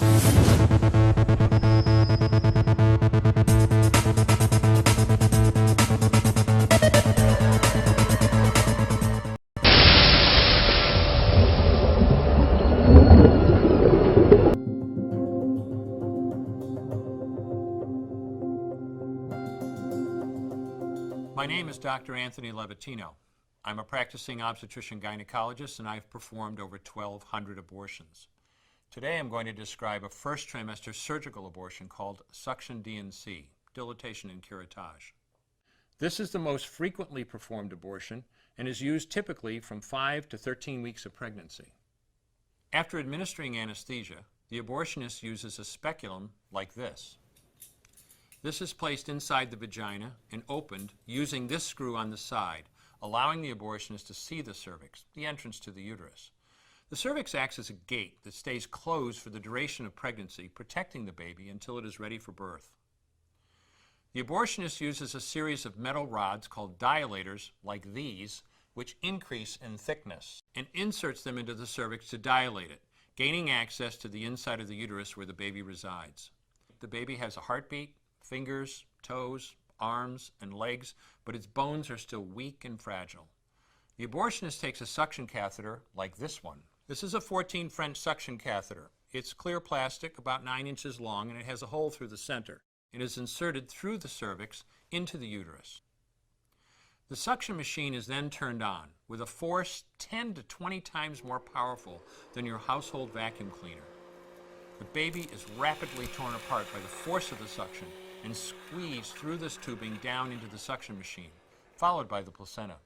My name is Dr. Anthony Levatino. I'm a practicing obstetrician-gynecologist and I've performed over 1,200 abortions. Today I'm going to describe a first trimester surgical abortion called suction D&C, dilatation and curettage. This is the most frequently performed abortion and is used typically from 5 to 13 weeks of pregnancy. After administering anesthesia, the abortionist uses a speculum like this. This is placed inside the vagina and opened using this screw on the side, allowing the abortionist to see the cervix, the entrance to the uterus. The cervix acts as a gate that stays closed for the duration of pregnancy, protecting the baby until it is ready for birth. The abortionist uses a series of metal rods called dilators, like these, which increase in thickness, and inserts them into the cervix to dilate it, gaining access to the inside of the uterus where the baby resides. The baby has a heartbeat, fingers, toes, arms, and legs, but its bones are still weak and fragile. The abortionist takes a suction catheter like this one. This is a 14 French suction catheter. It's clear plastic, about 9 inches long, and it has a hole through the center. It is inserted through the cervix into the uterus. The suction machine is then turned on with a force 10 to 20 times more powerful than your household vacuum cleaner. The baby is rapidly torn apart by the force of the suction and squeezed through this tubing down into the suction machine, followed by the placenta.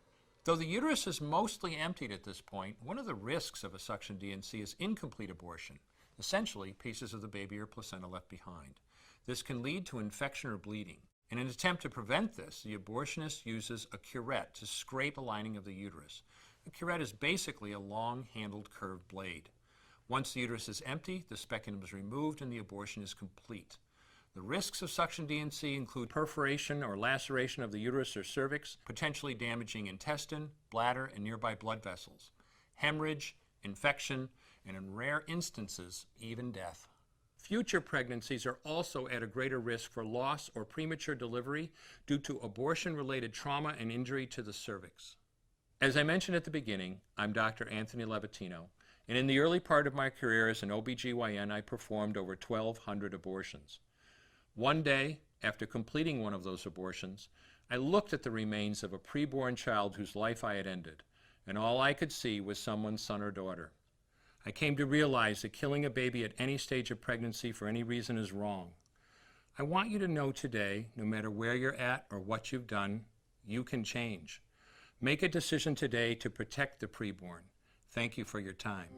Though the uterus is mostly emptied at this point, one of the risks of a suction D&C is incomplete abortion, essentially pieces of the baby or placenta left behind. This can lead to infection or bleeding. In an attempt to prevent this, the abortionist uses a curette to scrape the lining of the uterus. A curette is basically a long-handled curved blade. Once the uterus is empty, the speculum is removed and the abortion is complete. The risks of suction D&C include perforation or laceration of the uterus or cervix, potentially damaging intestine, bladder, and nearby blood vessels, hemorrhage, infection, and in rare instances, even death. Future pregnancies are also at a greater risk for loss or premature delivery due to abortion-related trauma and injury to the cervix. As I mentioned at the beginning, I'm Dr. Anthony Levatino, and in the early part of my career as an OBGYN, I performed over 1,200 abortions. One day, after completing one of those abortions, I looked at the remains of a preborn child whose life I had ended, and all I could see was someone's son or daughter. I came to realize that killing a baby at any stage of pregnancy for any reason is wrong. I want you to know today, no matter where you're at or what you've done, you can change. Make a decision today to protect the preborn. Thank you for your time.